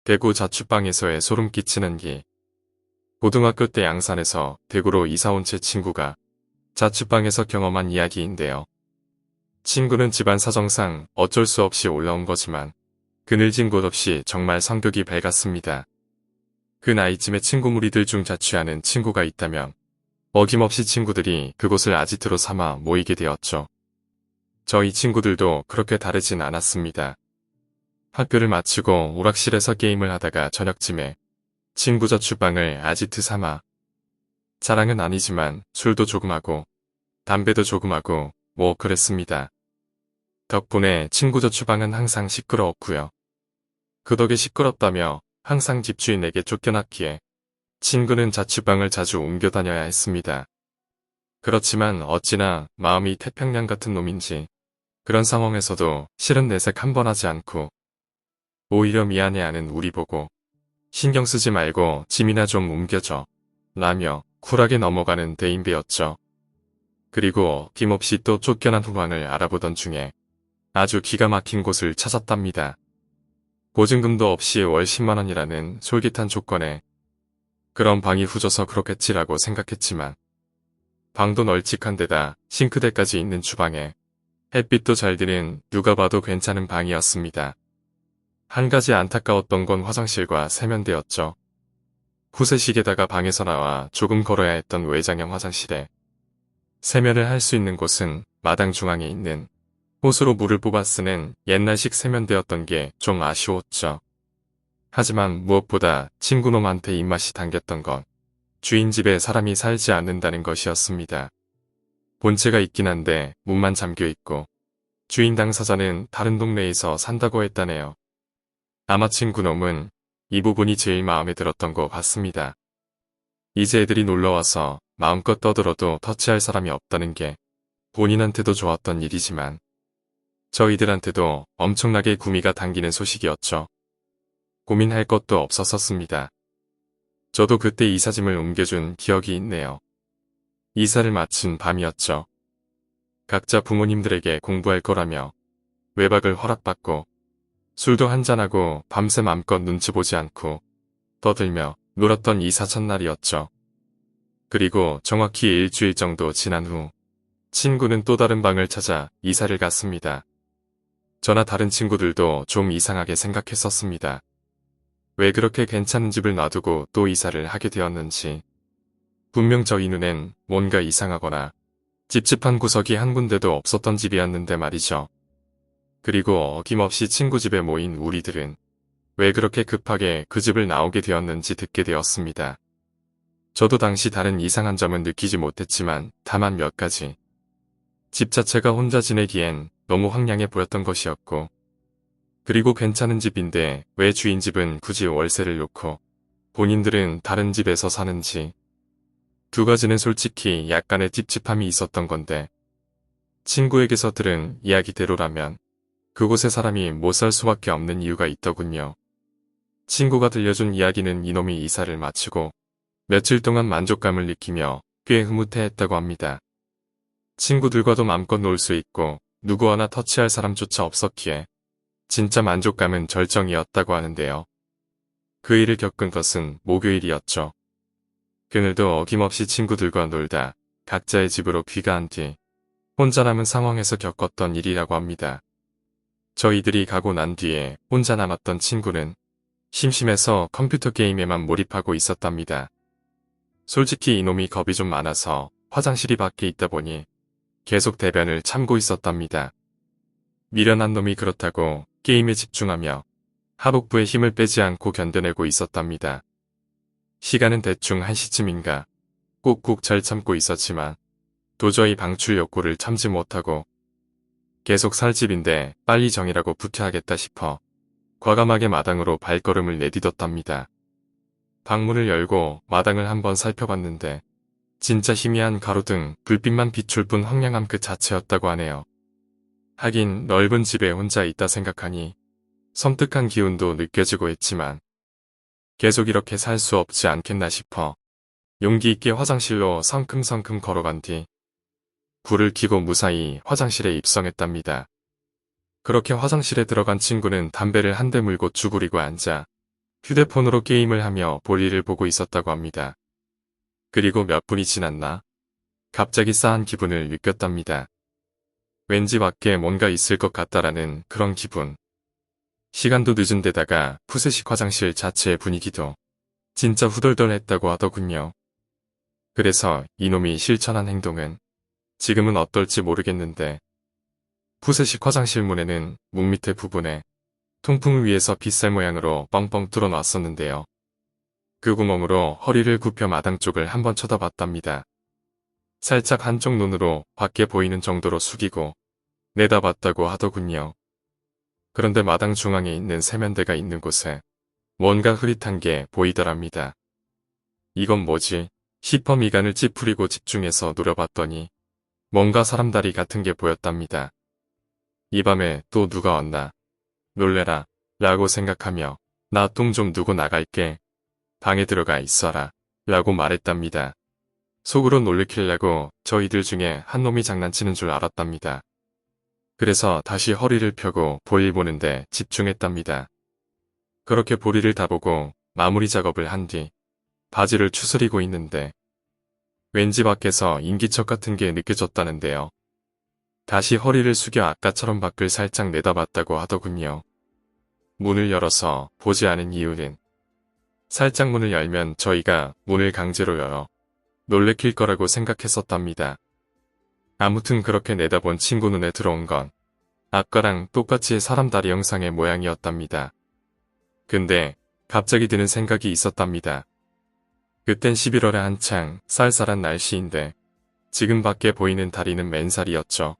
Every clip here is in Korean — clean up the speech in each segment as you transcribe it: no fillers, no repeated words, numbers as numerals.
대구 자취방에서의 소름 끼치는 기. 고등학교 때 양산에서 대구로 이사온 제 친구가 자취방에서 경험한 이야기인데요. 친구는 집안 사정상 어쩔 수 없이 올라온 거지만 그늘진 곳 없이 정말 성격이 밝았습니다. 그 나이쯤에 친구 무리들 중 자취하는 친구가 있다면 어김없이 친구들이 그곳을 아지트로 삼아 모이게 되었죠. 저희 친구들도 그렇게 다르진 않았습니다. 학교를 마치고 오락실에서 게임을 하다가 저녁쯤에 친구 자취방을 아지트 삼아 자랑은 아니지만 술도 조금 하고 담배도 조금 하고 뭐 그랬습니다. 덕분에 친구 자취방은 항상 시끄러웠고요. 그 덕에 시끄럽다며 항상 집주인에게 쫓겨났기에 친구는 자취방을 자주 옮겨 다녀야 했습니다. 그렇지만 어찌나 마음이 태평양 같은 놈인지 그런 상황에서도 실은 내색 한 번 하지 않고 오히려 미안해하는 우리 보고 신경 쓰지 말고 짐이나 좀 옮겨줘 라며 쿨하게 넘어가는 대인배였죠. 그리고 김없이 또 쫓겨난 후방을 알아보던 중에 아주 기가 막힌 곳을 찾았답니다. 보증금도 없이 월 10만원이라는 솔깃한 조건에 그런 방이 후져서 그렇겠지라고 생각했지만 방도 널찍한 데다 싱크대까지 있는 주방에 햇빛도 잘 드는 누가 봐도 괜찮은 방이었습니다. 한 가지 안타까웠던 건 화장실과 세면대였죠. 후세식에다가 방에서 나와 조금 걸어야 했던 외장형 화장실에 세면을 할 수 있는 곳은 마당 중앙에 있는 호스로 물을 뽑아 쓰는 옛날식 세면대였던 게 좀 아쉬웠죠. 하지만 무엇보다 친구놈한테 입맛이 당겼던 건 주인 집에 사람이 살지 않는다는 것이었습니다. 본체가 있긴 한데 문만 잠겨 있고 주인 당사자는 다른 동네에서 산다고 했다네요. 아마 친구놈은 이 부분이 제일 마음에 들었던 것 같습니다. 이제 애들이 놀러와서 마음껏 떠들어도 터치할 사람이 없다는 게 본인한테도 좋았던 일이지만 저희들한테도 엄청나게 구미가 당기는 소식이었죠. 고민할 것도 없었었습니다. 저도 그때 이삿짐을 옮겨준 기억이 있네요. 이사를 마친 밤이었죠. 각자 부모님들에게 공부할 거라며 외박을 허락받고 술도 한잔하고 밤새 맘껏 눈치 보지 않고 떠들며 놀았던 이사 첫날이었죠. 그리고 정확히 일주일 정도 지난 후 친구는 또 다른 방을 찾아 이사를 갔습니다. 저나 다른 친구들도 좀 이상하게 생각했었습니다. 왜 그렇게 괜찮은 집을 놔두고 또 이사를 하게 되었는지. 분명 저희 눈엔 뭔가 이상하거나 찝찝한 구석이 한 군데도 없었던 집이었는데 말이죠. 그리고 어김없이 친구 집에 모인 우리들은 왜 그렇게 급하게 그 집을 나오게 되었는지 듣게 되었습니다. 저도 당시 다른 이상한 점은 느끼지 못했지만 다만 몇 가지. 집 자체가 혼자 지내기엔 너무 황량해 보였던 것이었고 그리고 괜찮은 집인데 왜 주인 집은 굳이 월세를 놓고 본인들은 다른 집에서 사는지. 두 가지는 솔직히 약간의 찝찝함이 있었던 건데 친구에게서 들은 이야기대로라면 그곳에 사람이 못 살 수밖에 없는 이유가 있더군요. 친구가 들려준 이야기는 이놈이 이사를 마치고 며칠 동안 만족감을 느끼며 꽤 흐뭇해했다고 합니다. 친구들과도 맘껏 놀 수 있고 누구 하나 터치할 사람조차 없었기에 진짜 만족감은 절정이었다고 하는데요. 그 일을 겪은 것은 목요일이었죠. 그늘도 어김없이 친구들과 놀다 각자의 집으로 귀가한 뒤 혼자 남은 상황에서 겪었던 일이라고 합니다. 저희들이 가고 난 뒤에 혼자 남았던 친구는 심심해서 컴퓨터 게임에만 몰입하고 있었답니다. 솔직히 이놈이 겁이 좀 많아서 화장실이 밖에 있다 보니 계속 대변을 참고 있었답니다. 미련한 놈이 그렇다고 게임에 집중하며 하복부에 힘을 빼지 않고 견뎌내고 있었답니다. 시간은 대충 1시쯤인가 꾹꾹 잘 참고 있었지만 도저히 방출 욕구를 참지 못하고 계속 살 집인데 빨리 정이라고 부퇴하겠다 싶어 과감하게 마당으로 발걸음을 내딛었답니다. 방문을 열고 마당을 한번 살펴봤는데 진짜 희미한 가로등 불빛만 비출 뿐 황량함 그 자체였다고 하네요. 하긴 넓은 집에 혼자 있다 생각하니 섬뜩한 기운도 느껴지고 했지만 계속 이렇게 살 수 없지 않겠나 싶어 용기 있게 화장실로 성큼성큼 걸어간 뒤 불을 켜고 무사히 화장실에 입성했답니다. 그렇게 화장실에 들어간 친구는 담배를 한 대 물고 쭈그리고 앉아 휴대폰으로 게임을 하며 볼일을 보고 있었다고 합니다. 그리고 몇 분이 지났나 갑자기 싸한 기분을 느꼈답니다. 왠지 밖에 뭔가 있을 것 같다라는 그런 기분. 시간도 늦은 데다가 푸세식 화장실 자체의 분위기도 진짜 후덜덜했다고 하더군요. 그래서 이놈이 실천한 행동은 지금은 어떨지 모르겠는데 푸세식 화장실 문에는 문 밑에 부분에 통풍을 위해서 빗살 모양으로 뻥뻥 뚫어놨었는데요. 그 구멍으로 허리를 굽혀 마당 쪽을 한번 쳐다봤답니다. 살짝 한쪽 눈으로 밖에 보이는 정도로 숙이고 내다봤다고 하더군요. 그런데 마당 중앙에 있는 세면대가 있는 곳에 뭔가 흐릿한 게 보이더랍니다. 이건 뭐지? 싶어 미간을 찌푸리고 집중해서 노려봤더니 뭔가 사람 다리 같은 게 보였답니다. 이 밤에 또 누가 왔나? 놀래라 라고 생각하며 나 똥 좀 누고 나갈게. 방에 들어가 있어라 라고 말했답니다. 속으로 놀래키려고 저희들 중에 한 놈이 장난치는 줄 알았답니다. 그래서 다시 허리를 펴고 볼일 보는데 집중했답니다. 그렇게 볼일을 다 보고 마무리 작업을 한 뒤 바지를 추스리고 있는데 왠지 밖에서 인기척 같은 게 느껴졌다는데요. 다시 허리를 숙여 아까처럼 밖을 살짝 내다봤다고 하더군요. 문을 열어서 보지 않은 이유는 살짝 문을 열면 저희가 문을 강제로 열어 놀래킬 거라고 생각했었답니다. 아무튼 그렇게 내다본 친구 눈에 들어온 건 아까랑 똑같이 사람 다리 형상의 모양이었답니다. 근데 갑자기 드는 생각이 있었답니다. 그땐 11월에 한창 쌀쌀한 날씨인데 지금 밖에 보이는 다리는 맨살이었죠.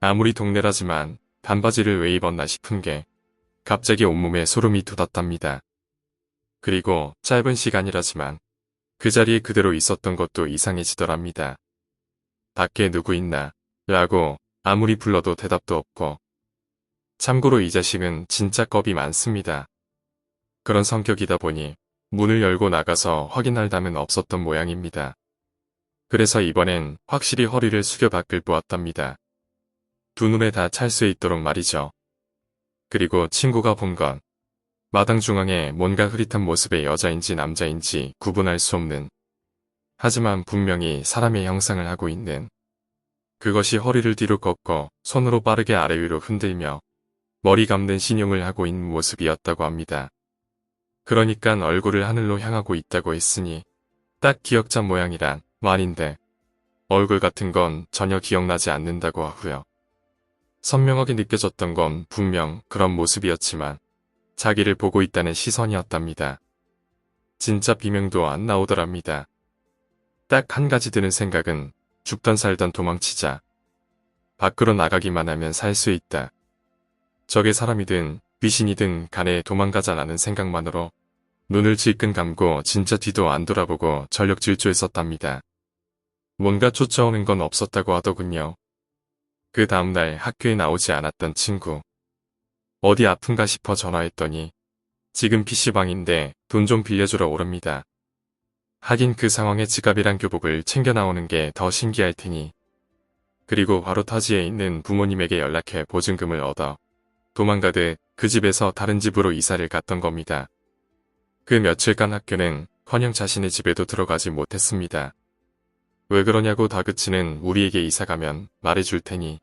아무리 동네라지만 반바지를 왜 입었나 싶은 게 갑자기 온몸에 소름이 돋았답니다. 그리고 짧은 시간이라지만 그 자리에 그대로 있었던 것도 이상해지더랍니다. 밖에 누구 있나? 라고 아무리 불러도 대답도 없고. 참고로 이 자식은 진짜 겁이 많습니다. 그런 성격이다 보니 문을 열고 나가서 확인할 담은 없었던 모양입니다. 그래서 이번엔 확실히 허리를 숙여 밖을 보았답니다. 두 눈에 다 찰 수 있도록 말이죠. 그리고 친구가 본 건 마당 중앙에 뭔가 흐릿한 모습의 여자인지 남자인지 구분할 수 없는, 하지만 분명히 사람의 형상을 하고 있는, 그것이 허리를 뒤로 꺾고 손으로 빠르게 아래 위로 흔들며 머리 감는 신용을 하고 있는 모습이었다고 합니다. 그러니깐 얼굴을 하늘로 향하고 있다고 했으니 딱 기역자 모양이란 말인데 얼굴 같은 건 전혀 기억나지 않는다고 하고요. 선명하게 느껴졌던 건 분명 그런 모습이었지만 자기를 보고 있다는 시선이었답니다. 진짜 비명도 안 나오더랍니다. 딱 한 가지 드는 생각은 죽던 살던 도망치자. 밖으로 나가기만 하면 살 수 있다. 저게 사람이든 귀신이든 간에 도망가자라는 생각만으로 눈을 질끈 감고 진짜 뒤도 안 돌아보고 전력 질주했었답니다. 뭔가 쫓아오는 건 없었다고 하더군요. 그 다음날 학교에 나오지 않았던 친구. 어디 아픈가 싶어 전화했더니 지금 PC방인데 돈 좀 빌려주러 오랍니다. 하긴 그 상황에 지갑이랑 교복을 챙겨 나오는 게 더 신기할 테니. 그리고 바로 타지에 있는 부모님에게 연락해 보증금을 얻어 도망가듯 그 집에서 다른 집으로 이사를 갔던 겁니다. 그 며칠간 학교는 커녕 자신의 집에도 들어가지 못했습니다. 왜 그러냐고 다그치는 우리에게 이사가면 말해줄 테니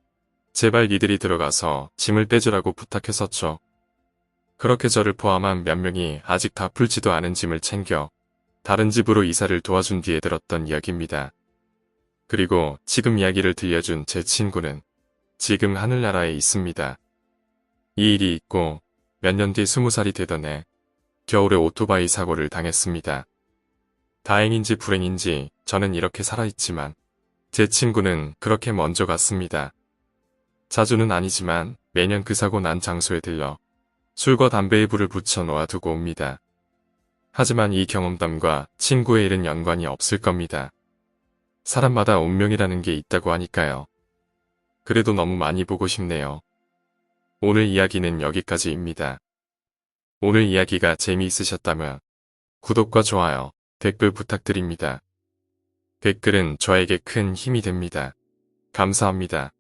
제발 니들이 들어가서 짐을 떼주라고 부탁했었죠. 그렇게 저를 포함한 몇 명이 아직 다 풀지도 않은 짐을 챙겨 다른 집으로 이사를 도와준 뒤에 들었던 이야기입니다. 그리고 지금 이야기를 들려준 제 친구는 지금 하늘나라에 있습니다. 이 일이 있고 몇 년 뒤 20살이 되던 해 겨울에 오토바이 사고를 당했습니다. 다행인지 불행인지 저는 이렇게 살아있지만 제 친구는 그렇게 먼저 갔습니다. 자주는 아니지만 매년 그 사고 난 장소에 들러 술과 담배에 불을 붙여 놓아두고 옵니다. 하지만 이 경험담과 친구의 일은 연관이 없을 겁니다. 사람마다 운명이라는 게 있다고 하니까요. 그래도 너무 많이 보고 싶네요. 오늘 이야기는 여기까지입니다. 오늘 이야기가 재미있으셨다면 구독과 좋아요, 댓글 부탁드립니다. 댓글은 저에게 큰 힘이 됩니다. 감사합니다.